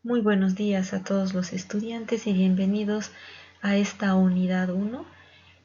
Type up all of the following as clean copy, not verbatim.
Muy buenos días a todos los estudiantes y bienvenidos a esta unidad 1,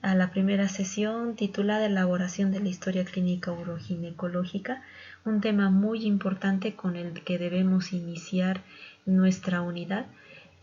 a la primera sesión titulada Elaboración de la historia clínica uroginecológica, un tema muy importante con el que debemos iniciar nuestra unidad,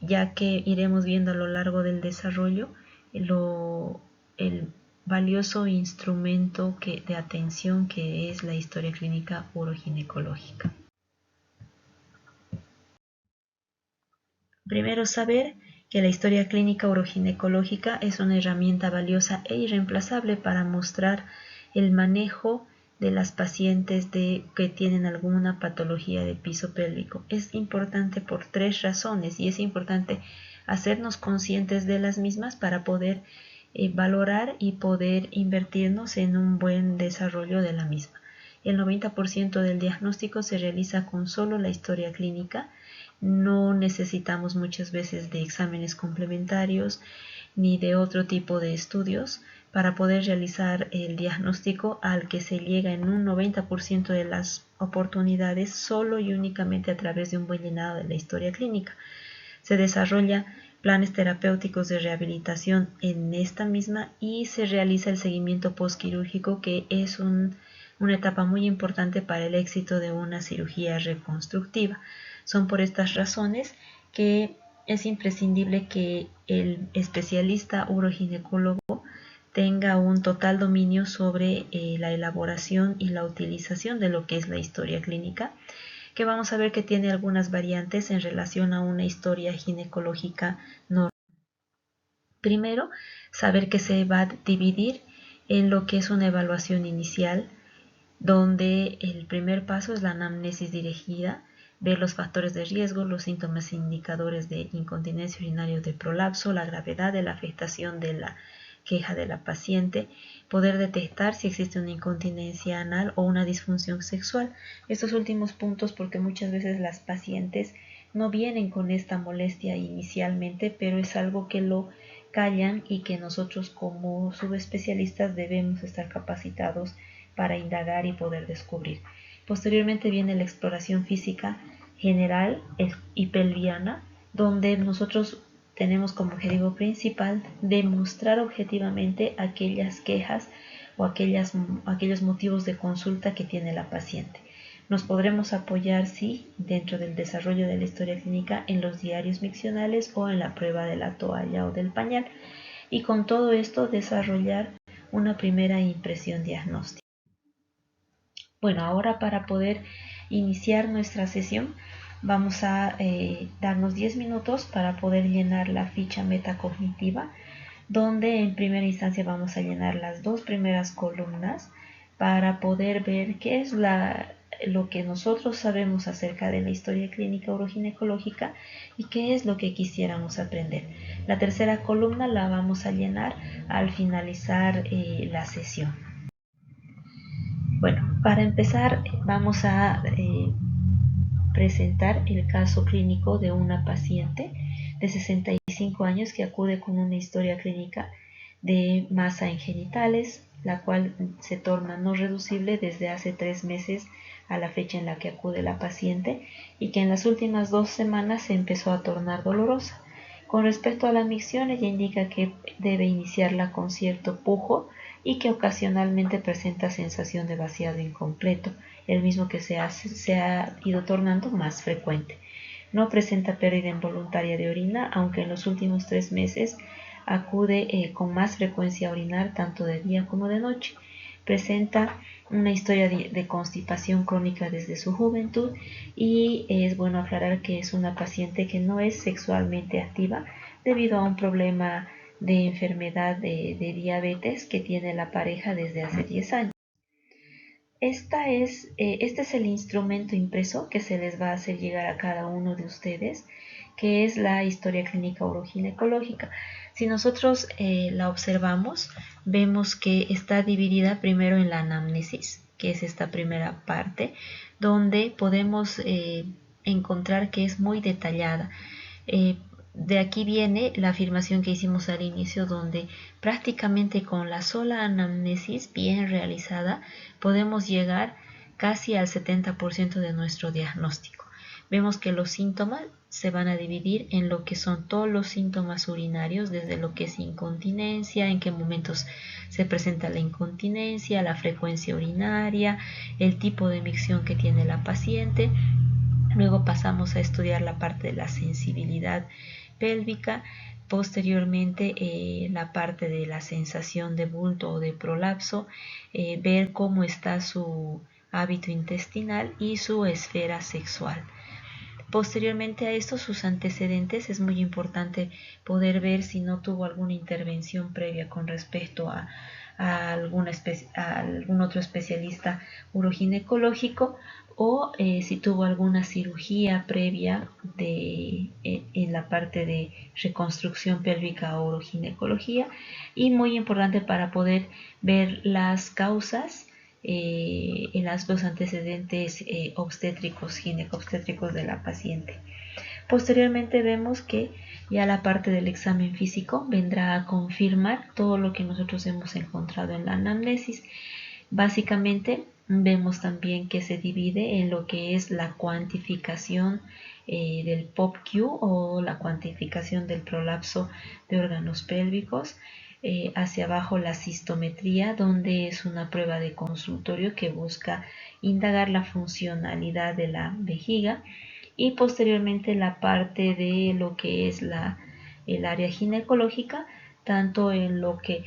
ya que iremos viendo a lo largo del desarrollo el valioso instrumento de atención que es la historia clínica uroginecológica. Primero, saber que la historia clínica uroginecológica es una herramienta valiosa e irreemplazable para mostrar el manejo de las pacientes que tienen alguna patología de piso pélvico. Es importante por tres razones y es importante hacernos conscientes de las mismas para poder valorar y poder invertirnos en un buen desarrollo de la misma. El 90% del diagnóstico se realiza con solo la historia clínica. No necesitamos muchas veces de exámenes complementarios ni de otro tipo de estudios para poder realizar el diagnóstico al que se llega en un 90% de las oportunidades solo y únicamente a través de un buen llenado de la historia clínica. Se desarrolla planes terapéuticos de rehabilitación en esta misma y se realiza el seguimiento postquirúrgico, que es una etapa muy importante para el éxito de una cirugía reconstructiva. Son por estas razones que es imprescindible que el especialista uroginecólogo tenga un total dominio sobre la elaboración y la utilización de lo que es la historia clínica, que vamos a ver que tiene algunas variantes en relación a una historia ginecológica normal. Primero, saber que se va a dividir en lo que es una evaluación inicial, donde el primer paso es la anamnesis dirigida, ver los factores de riesgo, los síntomas e indicadores de incontinencia urinaria o de prolapso, la gravedad de la afectación de la queja de la paciente, poder detectar si existe una incontinencia anal o una disfunción sexual. Estos últimos puntos porque muchas veces las pacientes no vienen con esta molestia inicialmente, pero es algo que lo callan y que nosotros como subespecialistas debemos estar capacitados para indagar y poder descubrir. Posteriormente viene la exploración física general y pelviana, donde nosotros tenemos como objetivo principal demostrar objetivamente aquellas quejas o aquellos motivos de consulta que tiene la paciente. Nos podremos apoyar, sí, dentro del desarrollo de la historia clínica en los diarios miccionales o en la prueba de la toalla o del pañal, y con todo esto desarrollar una primera impresión diagnóstica. Bueno, ahora para poder iniciar nuestra sesión vamos a darnos 10 minutos para poder llenar la ficha metacognitiva, donde en primera instancia vamos a llenar las dos primeras columnas para poder ver qué es lo que nosotros sabemos acerca de la historia clínica uroginecológica y qué es lo que quisiéramos aprender. La tercera columna la vamos a llenar al finalizar la sesión. Bueno, para empezar vamos a presentar el caso clínico de una paciente de 65 años que acude con una historia clínica de masa en genitales, la cual se torna no reducible desde hace 3 meses a la fecha en la que acude la paciente y que en las últimas 2 semanas se empezó a tornar dolorosa. Con respecto a la micción, ella indica que debe iniciarla con cierto pujo y que ocasionalmente presenta sensación de vaciado incompleto, el mismo que se ha ido tornando más frecuente. No presenta pérdida involuntaria de orina, aunque en los últimos 3 meses acude con más frecuencia a orinar tanto de día como de noche. Presenta una historia de constipación crónica desde su juventud y es bueno aclarar que es una paciente que no es sexualmente activa debido a un problema de enfermedad de diabetes que tiene la pareja desde hace 10 años. Este es el instrumento impreso que se les va a hacer llegar a cada uno de ustedes, que es la historia clínica uroginecológica. Si nosotros la observamos, vemos que está dividida primero en la anamnesis, que es esta primera parte, donde podemos encontrar que es muy detallada. De aquí viene la afirmación que hicimos al inicio, donde prácticamente con la sola anamnesis bien realizada podemos llegar casi al 70% de nuestro diagnóstico. vemos que los síntomas se van a dividir en lo que son todos los síntomas urinarios, desde lo que es incontinencia, en qué momentos se presenta la incontinencia, la frecuencia urinaria, el tipo de micción que tiene la paciente. Luego pasamos a estudiar la parte de la sensibilidad pélvica, posteriormente la parte de la sensación de bulto o de prolapso, ver cómo está su hábito intestinal y su esfera sexual. Posteriormente a esto, sus antecedentes, es muy importante poder ver si no tuvo alguna intervención previa con respecto a algún otro especialista uroginecológico o si tuvo alguna cirugía previa en la parte de reconstrucción pélvica o uroginecología, y muy importante para poder ver las causas en los antecedentes obstétricos, ginecobstétricos de la paciente. Posteriormente vemos que ya la parte del examen físico vendrá a confirmar todo lo que nosotros hemos encontrado en la anamnesis. Básicamente vemos también que se divide en lo que es la cuantificación del POPQ o la cuantificación del prolapso de órganos pélvicos. Hacia abajo la cistometría, donde es una prueba de consultorio que busca indagar la funcionalidad de la vejiga, y posteriormente la parte de lo que es el área ginecológica, tanto en lo que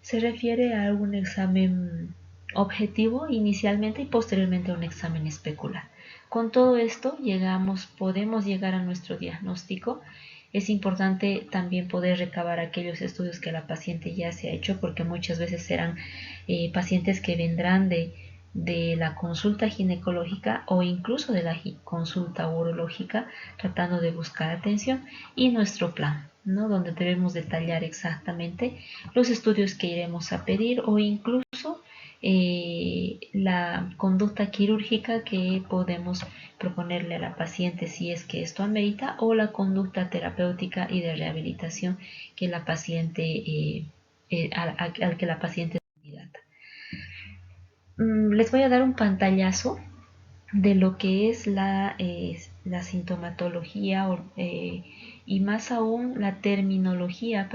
se refiere a un examen objetivo inicialmente y posteriormente a un examen especular. Con todo esto podemos llegar a nuestro diagnóstico. Es importante también poder recabar aquellos estudios que la paciente ya se ha hecho, porque muchas veces serán pacientes que vendrán de la consulta ginecológica o incluso de la consulta urológica, tratando de buscar atención, y nuestro plan, ¿no? Donde debemos detallar exactamente los estudios que iremos a pedir o incluso la conducta quirúrgica que podemos proponerle a la paciente si es que esto amerita, o la conducta terapéutica y de rehabilitación que la paciente al que la paciente es candidata. Les voy a dar un pantallazo de lo que es la sintomatología y más aún la terminología,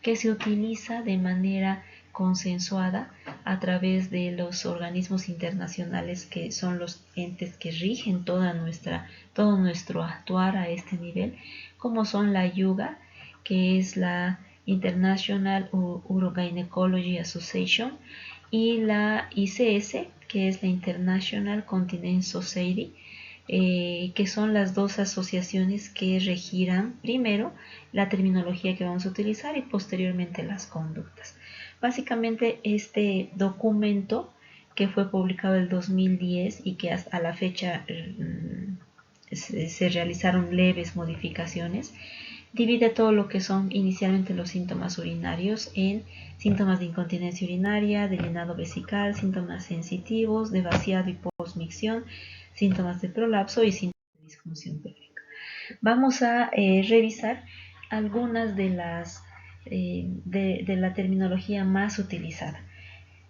que se utiliza de manera consensuada a través de los organismos internacionales, que son los entes que rigen todo nuestro actuar a este nivel, como son la IUGA, que es la International Urogynecology Association, y la ICS, que es la International Continence Society, que son las dos asociaciones que regirán primero la terminología que vamos a utilizar y posteriormente las conductas. Básicamente este documento, que fue publicado en el 2010 y que hasta la fecha se realizaron leves modificaciones, divide todo lo que son inicialmente los síntomas urinarios en síntomas de incontinencia urinaria, de llenado vesical, síntomas sensitivos, de vaciado y posmicción, síntomas de prolapso y síntomas de disfunción pélvica. Vamos a revisar algunas de la terminología más utilizada.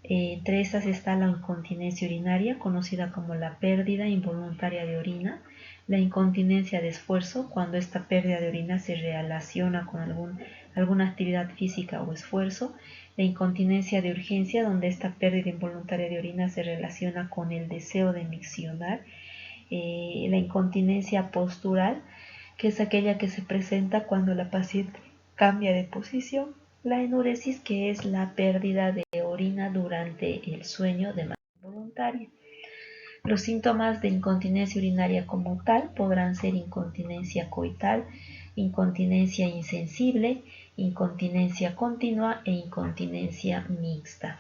Entre estas está la incontinencia urinaria, conocida como la pérdida involuntaria de orina; la incontinencia de esfuerzo, cuando esta pérdida de orina se relaciona con alguna actividad física o esfuerzo; la incontinencia de urgencia, donde esta pérdida involuntaria de orina se relaciona con el deseo de miccionar; la incontinencia postural, que es aquella que se presenta cuando la paciente cambia de posición; la enuresis, que es la pérdida de orina durante el sueño de manera voluntaria. Los síntomas de incontinencia urinaria como tal podrán ser incontinencia coital, incontinencia insensible, incontinencia continua e incontinencia mixta.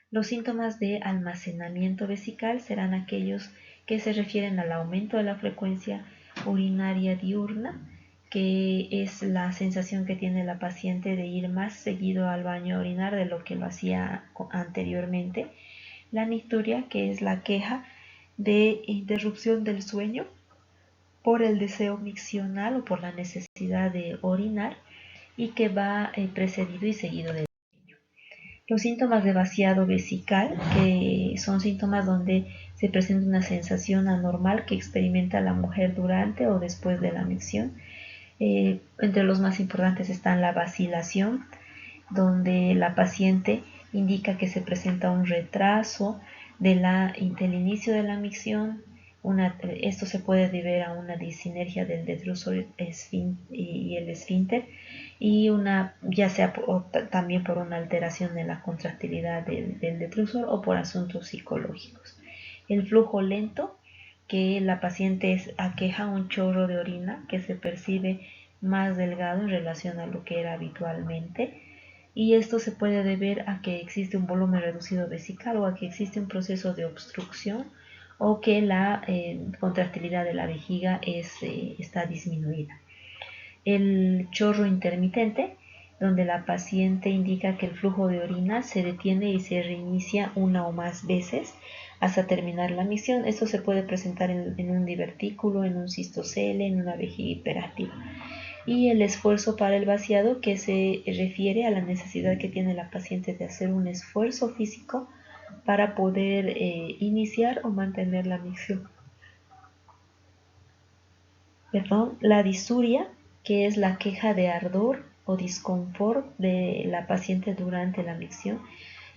Los síntomas de almacenamiento vesical serán aquellos que se refieren al aumento de la frecuencia urinaria diurna, que es la sensación que tiene la paciente de ir más seguido al baño a orinar de lo que lo hacía anteriormente; la nicturia, que es la queja de interrupción del sueño por el deseo miccional o por la necesidad de orinar, y que va precedido y seguido de los síntomas de vaciado vesical, que son síntomas donde se presenta una sensación anormal que experimenta la mujer durante o después de la micción. Entre los más importantes están la vacilación, donde la paciente indica que se presenta un retraso del inicio de la micción. Esto se puede deber a una disinergia del detrusor y el esfínter, y ya sea también por una alteración en la contractilidad del detrusor o por asuntos psicológicos. El flujo lento, que la paciente aqueja un chorro de orina que se percibe más delgado en relación a lo que era habitualmente, y esto se puede deber a que existe un volumen reducido vesical o a que existe un proceso de obstrucción o que la contractilidad de la vejiga está disminuida. El chorro intermitente, donde la paciente indica que el flujo de orina se detiene y se reinicia una o más veces hasta terminar la micción. Esto se puede presentar en un divertículo, en un cistocele, en una vejiga hiperactiva. Y el esfuerzo para el vaciado, que se refiere a la necesidad que tiene la paciente de hacer un esfuerzo físico para poder iniciar o mantener la micción. La disuria, que es la queja de ardor o disconfort de la paciente durante la micción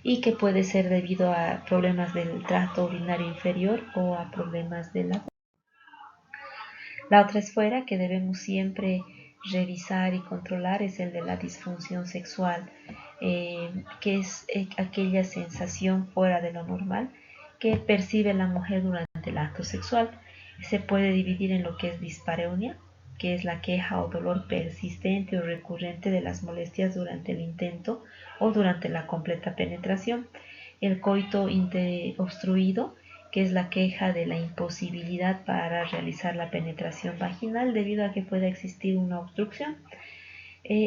y que puede ser debido a problemas del tracto urinario inferior o a problemas de la otra esfera que debemos siempre revisar y controlar es el de la disfunción sexual, que es aquella sensación fuera de lo normal que percibe la mujer durante el acto sexual. Se puede dividir en lo que es dispareunia, que es la queja o dolor persistente o recurrente de las molestias durante el intento o durante la completa penetración. El coito obstruido, que es la queja de la imposibilidad para realizar la penetración vaginal debido a que pueda existir una obstrucción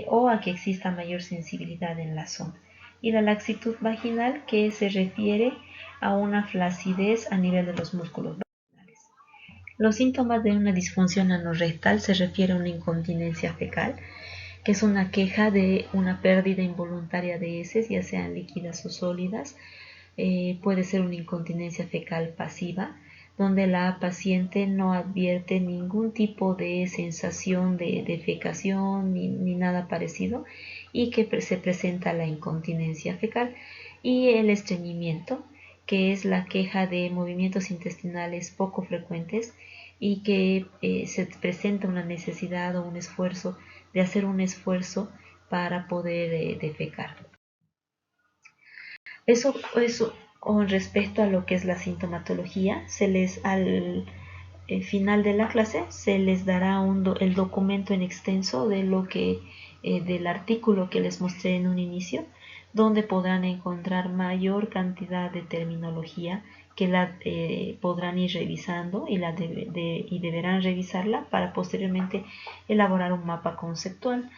o a que exista mayor sensibilidad en la zona. Y la laxitud vaginal, que se refiere a una flacidez a nivel de los músculos vaginales. Los síntomas de una disfunción anorrectal se refiere a una incontinencia fecal, que es una queja de una pérdida involuntaria de heces, ya sean líquidas o sólidas. Puede ser una incontinencia fecal pasiva, donde la paciente no advierte ningún tipo de sensación de defecación ni nada parecido, y que se presenta la incontinencia fecal. Y el estreñimiento, que es la queja de movimientos intestinales poco frecuentes y que se presenta una necesidad o un esfuerzo de hacer un esfuerzo para poder defecar. Eso con respecto a lo que es la sintomatología. Al final de la clase se les dará el documento en extenso de del artículo que les mostré en un inicio, donde podrán encontrar mayor cantidad de terminología que podrán ir revisando y deberán revisarla para posteriormente elaborar un mapa conceptual.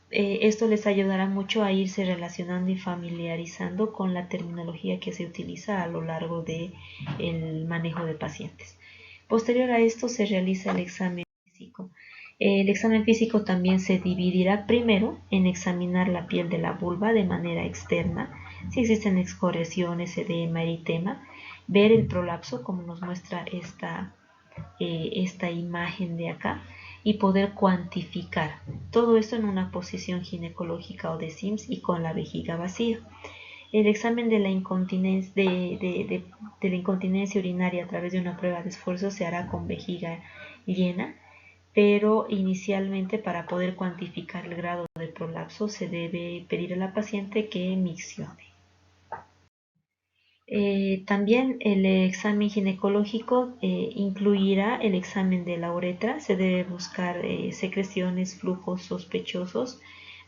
Esto les ayudará mucho a irse relacionando y familiarizando con la terminología que se utiliza a lo largo del manejo de pacientes. Posterior a esto se realiza el examen físico. El examen físico también se dividirá primero en examinar la piel de la vulva de manera externa, si existen excoriaciones, edema, eritema, ver el prolapso como nos muestra esta imagen de acá, y poder cuantificar todo esto en una posición ginecológica o de Sims y con la vejiga vacía. El examen de la incontinencia, de la incontinencia urinaria a través de una prueba de esfuerzo se hará con vejiga llena, pero inicialmente para poder cuantificar el grado de prolapso se debe pedir a la paciente que miccione. También el examen ginecológico incluirá el examen de la uretra. Se debe buscar secreciones, flujos sospechosos,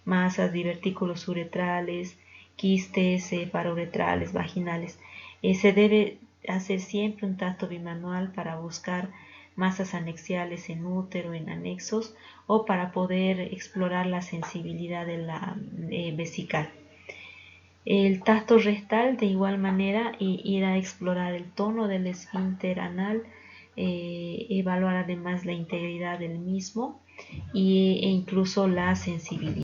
masas, divertículos uretrales, quistes parauretrales, vaginales. Se debe hacer siempre un tacto bimanual para buscar masas anexiales en útero, en anexos, o para poder explorar la sensibilidad de la vesical. El tacto rectal, de igual manera, ir a explorar el tono del esfínter anal, evaluar además la integridad del mismo e incluso la sensibilidad.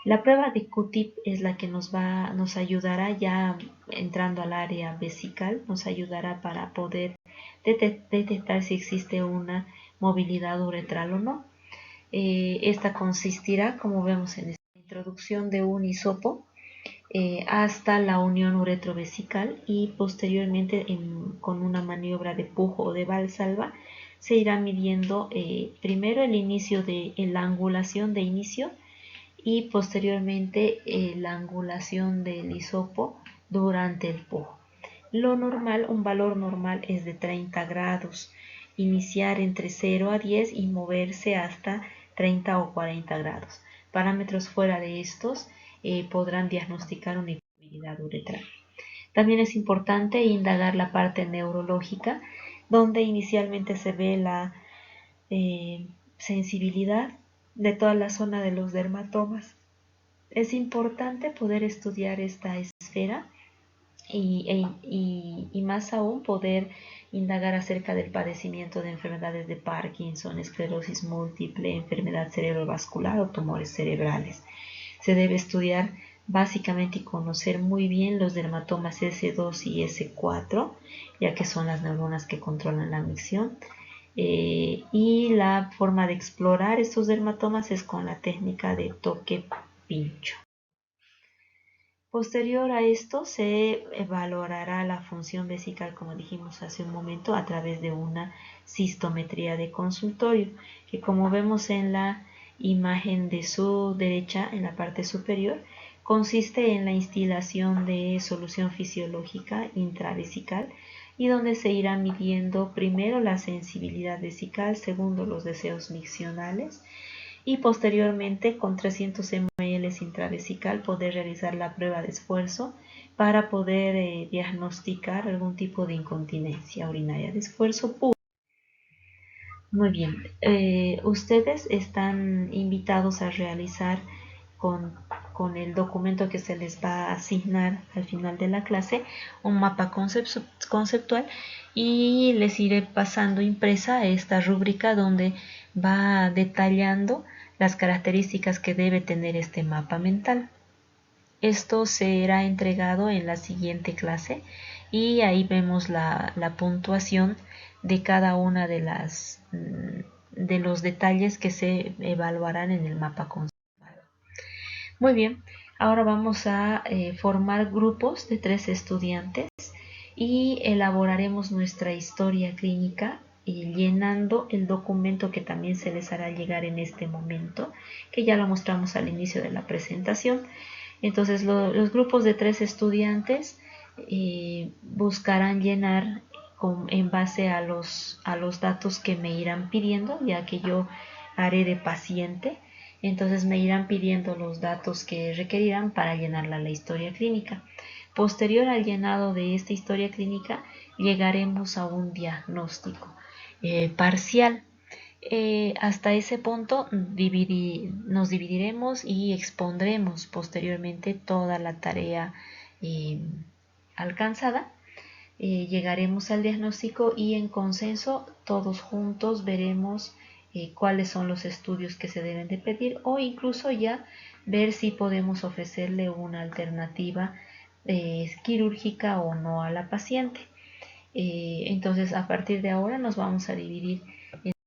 La prueba de Q-tip es la que nos ayudará, ya entrando al área vesical, nos ayudará para poder detectar si existe una movilidad uretral o no. Esta consistirá, como vemos en esta introducción, de un hisopo hasta la unión uretrovesical, y posteriormente con una maniobra de pujo o de valsalva se irá midiendo primero el inicio de la angulación de inicio y posteriormente la angulación del hisopo durante el pujo. Lo normal, un valor normal es de 30 grados, iniciar entre 0 a 10 y moverse hasta 30 o 40 grados. Parámetros fuera de estos podrán diagnosticar una inmovilidad uretral. También es importante indagar la parte neurológica, donde inicialmente se ve la sensibilidad de toda la zona de los dermatomas. Es importante poder estudiar esta esfera y más aún poder indagar acerca del padecimiento de enfermedades de Parkinson, esclerosis múltiple, enfermedad cerebrovascular o tumores cerebrales. Se debe estudiar básicamente y conocer muy bien los dermatomas S2 y S4, ya que son las neuronas que controlan la micción. Y la forma de explorar estos dermatomas es con la técnica de toque pincho. Posterior a esto se valorará la función vesical, como dijimos hace un momento, a través de una cistometría de consultorio, que como vemos en la imagen de su derecha, en la parte superior, consiste en la instilación de solución fisiológica intravesical, y donde se irá midiendo primero la sensibilidad vesical, segundo los deseos miccionales, y posteriormente con 300 ml intravesical poder realizar la prueba de esfuerzo para poder diagnosticar algún tipo de incontinencia urinaria de esfuerzo puro. Muy bien, ustedes están invitados a realizar con el documento que se les va a asignar al final de la clase un mapa conceptual, y les iré pasando impresa esta rúbrica donde va detallando las características que debe tener este mapa mental. Esto será entregado en la siguiente clase, y ahí vemos la puntuación de cada una de los detalles que se evaluarán en el mapa conceptual. Muy bien, ahora vamos a formar grupos de 3 estudiantes y elaboraremos nuestra historia clínica llenando el documento que también se les hará llegar en este momento, que ya lo mostramos al inicio de la presentación. Entonces los grupos de 3 estudiantes buscarán llenar en base a los datos que me irán pidiendo, ya que yo haré de paciente. Entonces me irán pidiendo los datos que requerirán para llenar la historia clínica. Posterior al llenado de esta historia clínica, llegaremos a un diagnóstico parcial. Hasta ese punto nos dividiremos y expondremos posteriormente toda la tarea alcanzada. Llegaremos al diagnóstico y en consenso todos juntos veremos cuáles son los estudios que se deben de pedir, o incluso ya ver si podemos ofrecerle una alternativa quirúrgica o no a la paciente. Entonces a partir de ahora nos vamos a dividir